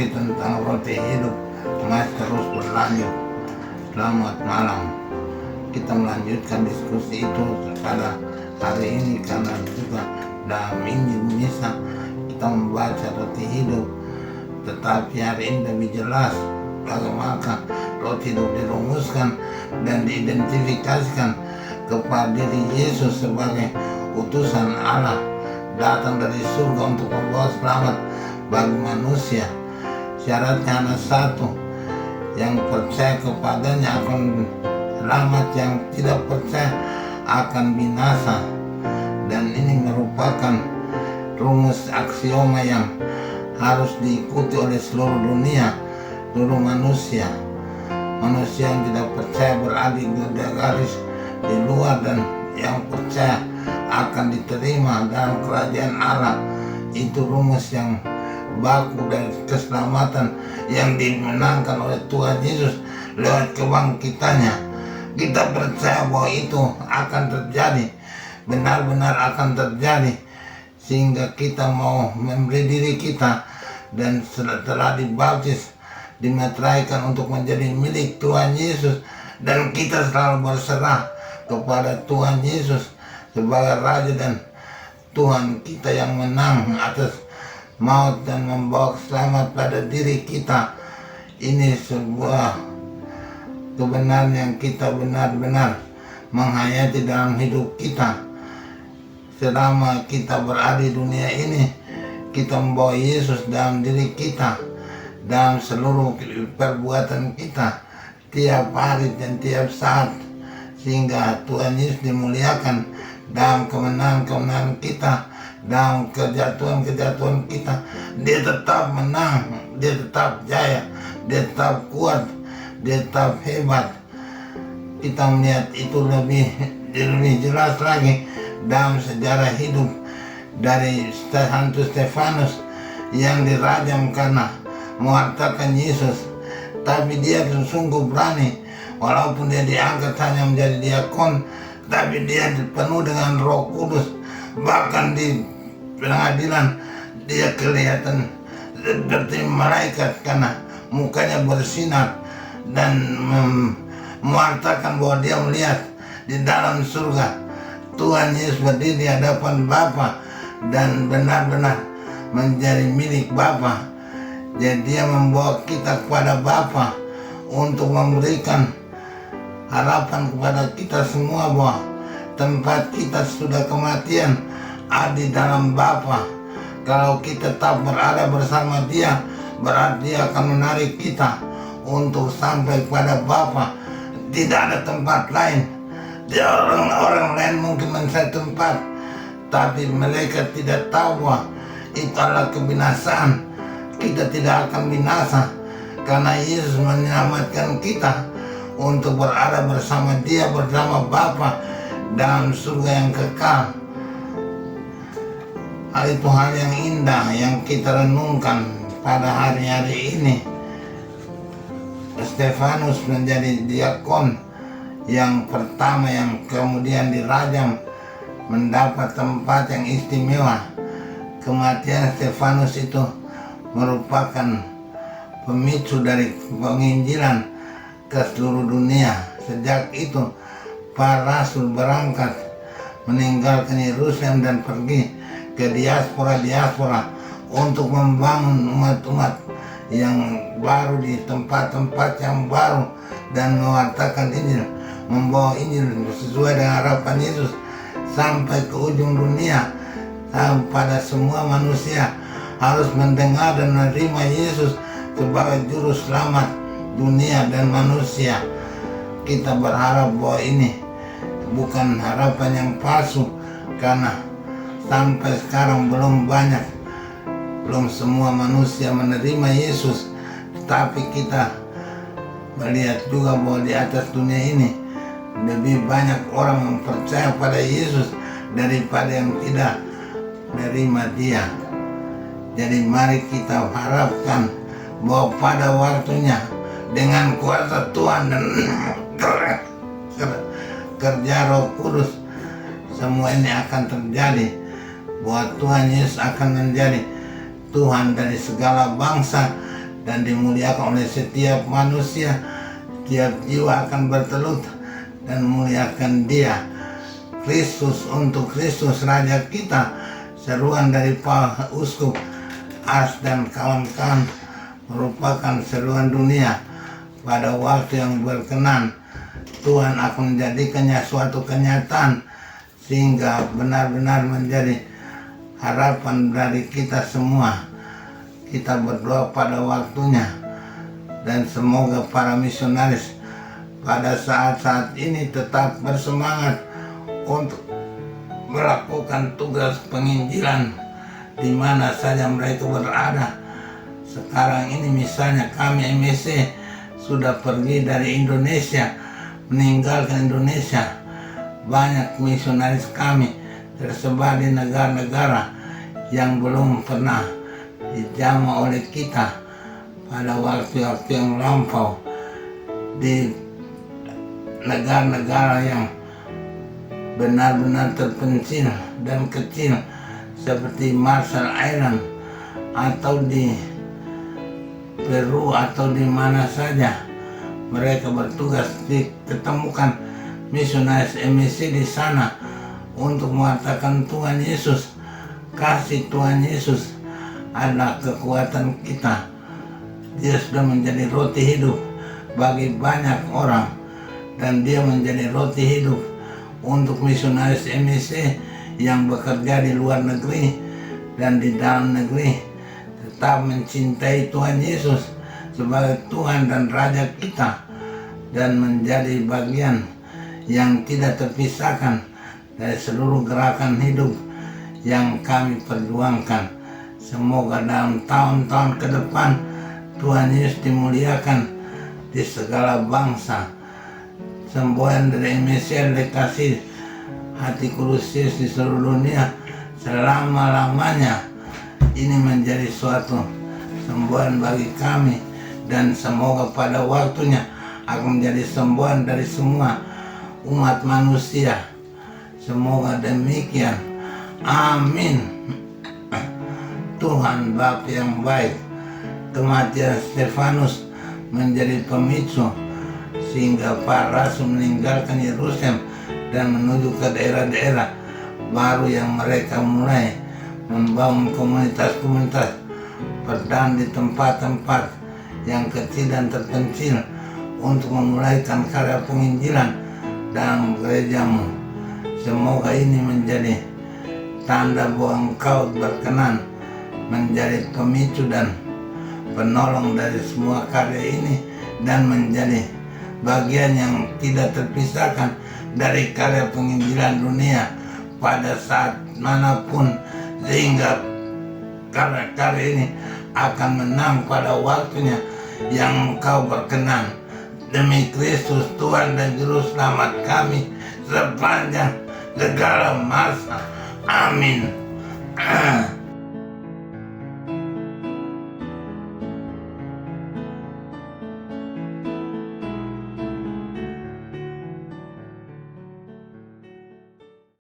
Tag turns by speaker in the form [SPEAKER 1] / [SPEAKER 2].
[SPEAKER 1] diskusi tentang roti hidup masih terus berlanjut. Selamat malam. Kita melanjutkan diskusi itu pada hari ini karena juga dalam Injil Misa kita membaca roti hidup, tetapi hari ini lebih jelas bagaimana roti hidup dirumuskan dan diidentifikasikan kepada diri Yesus sebagai utusan Allah datang dari surga untuk membawa selamat bagi manusia. Syaratnya hanya satu, yang percaya kepadanya akan selamat, yang tidak percaya akan binasa. Dan ini merupakan rumus aksioma yang harus diikuti oleh seluruh dunia, seluruh manusia. Manusia yang tidak percaya berada di garis di luar, dan yang percaya akan diterima dalam kerajaan Allah. Itu rumus yang baku dari keselamatan yang dimenangkan oleh Tuhan Yesus lewat kebangkitannya. Kita percaya bahwa itu akan terjadi, benar-benar akan terjadi, sehingga kita mau memberi diri kita dan setelah dibaptis dimeteraikan untuk menjadi milik Tuhan Yesus, dan kita selalu berserah kepada Tuhan Yesus sebagai Raja dan Tuhan kita yang menang atas maut dan membawa selamat pada diri kita. Ini sebuah kebenaran yang kita benar-benar menghayati dalam hidup kita. Selama kita berada di dunia ini, kita membawa Yesus dalam diri kita, dalam seluruh perbuatan kita, tiap hari dan tiap saat, sehingga Tuhan Yesus dimuliakan dalam kemenangan-kemenangan kita, dalam kejatuhan-kejatuhan kita. Dia tetap menang, dia tetap jaya, dia tetap kuat, dia tetap hebat. Kita melihat itu lebih jelas lagi dalam sejarah hidup dari Hantu Stefanus yang dirajam karena mewartakan Yesus. Tapi dia sungguh berani, walaupun dia diangkat hanya menjadi diakon, tapi dia penuh dengan Roh Kudus. Bahkan di pengadilan dia kelihatan seperti malaikat karena mukanya bersinar dan mewartakan bahwa dia melihat di dalam surga Tuhan Yesus berdiri di hadapan Bapa dan benar-benar menjadi milik Bapa. Jadi dia membawa kita kepada Bapa untuk memberikan harapan kepada kita semua bahwa tempat kita sudah kematian ada di dalam Bapa. Kalau kita tetap berada bersama Dia, berarti Dia akan menarik kita untuk sampai kepada Bapa. Tidak ada tempat lain. Orang lain mungkin mencari tempat, tapi mereka tidak tahu bahwa itu adalah kebinasaan. Kita tidak akan binasa karena Yesus menyelamatkan kita untuk berada bersama Dia, bersama Bapa dalam surga yang kekal. Hal itu hal yang indah yang kita renungkan pada hari-hari ini. Stefanus menjadi diakon yang pertama yang kemudian dirajam, mendapat tempat yang istimewa. Kematian Stefanus itu merupakan pemicu dari penginjilan ke seluruh dunia. Sejak itu para rasul berangkat meninggalkan Yerusalem dan pergi ke diaspora untuk membangun umat-umat yang baru di tempat-tempat yang baru dan mewartakan Injil, membawa Injil sesuai dengan harapan Yesus sampai ke ujung dunia. Pada semua manusia harus mendengar dan menerima Yesus sebagai juru selamat dunia dan manusia. Kita berharap bahwa ini bukan harapan yang palsu, karena sampai sekarang belum semua manusia menerima Yesus. Tetapi kita melihat juga bahwa di atas dunia ini lebih banyak orang yang percaya pada Yesus daripada yang tidak menerima Dia. Jadi mari kita harapkan bahwa pada waktunya dengan kuasa Tuhan dan kerja Roh Kudus, semua ini akan terjadi, bahwa Tuhan Yesus akan menjadi Tuhan dari segala bangsa dan dimuliakan oleh setiap manusia. Setiap jiwa akan bertelut dan memuliakan Dia. Kristus untuk Kristus Raja kita. Seruan dari Pak Uskup As dan kawan-kawan merupakan seruan dunia. Pada waktu yang berkenan, Tuhan akan menjadikannya suatu kenyataan sehingga benar-benar menjadi harapan dari kita semua. Kita berdoa pada waktunya, dan semoga para misionaris pada saat-saat ini tetap bersemangat untuk melakukan tugas penginjilan di mana saja mereka berada. Sekarang ini misalnya kami MSC sudah pergi dari Indonesia, meninggalkan Indonesia. Banyak misionaris kami tersebar di negara-negara yang belum pernah dijamah oleh kita pada waktu-waktu yang lampau, di negara-negara yang benar-benar terpencil dan kecil seperti Marshall Island atau di Peru atau di mana saja. Mereka bertugas diketemukan misionaris MSC di sana untuk mengatakan Tuhan Yesus. Kasih Tuhan Yesus adalah kekuatan kita. Dia sudah menjadi roti hidup bagi banyak orang, dan Dia menjadi roti hidup untuk misionaris MSC yang bekerja di luar negeri dan di dalam negeri. Tetap mencintai Tuhan Yesus sebagai Tuhan dan Raja kita, dan menjadi bagian yang tidak terpisahkan dari seluruh gerakan hidup yang kami perjuangkan. Semoga dalam tahun-tahun ke depan Tuhan Yesus dimuliakan di segala bangsa. Semboyan dari MSC dikasih hati kudus di seluruh dunia selama-lamanya. Ini menjadi suatu semboyan bagi kami, dan semoga pada waktunya akan menjadi semboyan dari semua umat manusia. Semoga demikian. Amin. Tuhan Bapa yang baik, kematian Stefanus menjadi pemicu sehingga para rasul meninggalkan Yerusalem dan menuju ke daerah-daerah baru yang mereka mulai membangun komunitas-komunitas perdana di tempat-tempat yang kecil dan terpencil untuk memulaikan karya penginjilan dalam gerejamu. Semoga ini menjadi tanda bahwa Engkau berkenan menjadi pemicu dan penolong dari semua karya ini, dan menjadi bagian yang tidak terpisahkan dari karya penginjilan dunia pada saat manapun, sehingga karya-karya ini akan menang pada waktunya yang Engkau berkenan. Demi Kristus Tuhan dan Juru Selamat kami sepanjang segala masa. Amin.